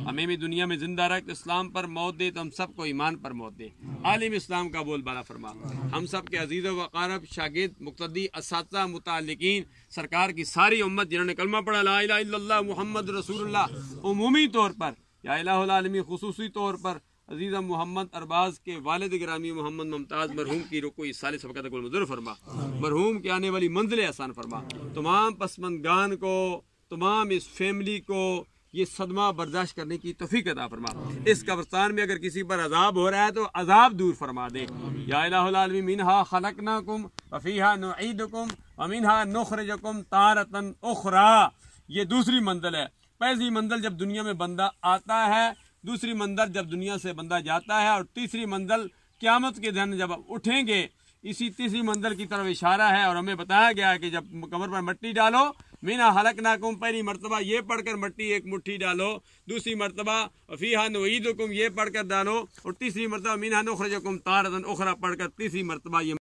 ہمیں بھی دنیا میں زندہ رکھ، اسلام پر موت دے تو ہم سب کو ایمان پر موت دے، عالم اسلام کا بول بالا فرما، ہم سب کے عزیز و اقارب، شاگرد، مقتدی، اساتذہ، متعلقین، سرکار کی ساری امت جنہوں نے کلمہ پڑھا لا الہ الا اللہ محمد رسول اللہ، عمومی طور پر یا الہ العالمین خصوصی طور پر عزیزہ محمد ارباز کے والد گرامی محمد ممتاز مرحوم کی رکوع سال سبقت کو منظور فرما، مرحوم کی آنے والی منزل آسان فرما، تمام پسماندگان کو، تمام اس فیملی کو یہ صدمہ برداشت کرنے کی توفیق عطا فرما، اس قبرستان میں اگر کسی پر عذاب ہو رہا ہے تو عذاب دور فرما دے، یا الہ العالمین منہا خلقناکم وفیہا نعیدکم ومنہا نخرجکم تارۃ اخری، یہ دوسری منزل ہے۔ پہلی منزل جب دنیا میں بندہ آتا ہے، دوسری منزل جب دنیا سے بندہ جاتا ہے، اور تیسری منزل قیامت کے دن جب اٹھیں گے، اسی تیسری منزل کی طرف اشارہ ہے، اور ہمیں بتایا گیا ہے کہ جب قبر پر مٹی ڈالو، مینا خلقناکم، پہلی مرتبہ یہ پڑھ کر مٹی ایک مٹھی ڈالو، دوسری مرتبہ فیہا نعیدکم یہ پڑھ کر ڈالو، اور تیسری مرتبہ مینہا نخرجکم تارۃ اخری پڑھ کر تیسری مرتبہ یہ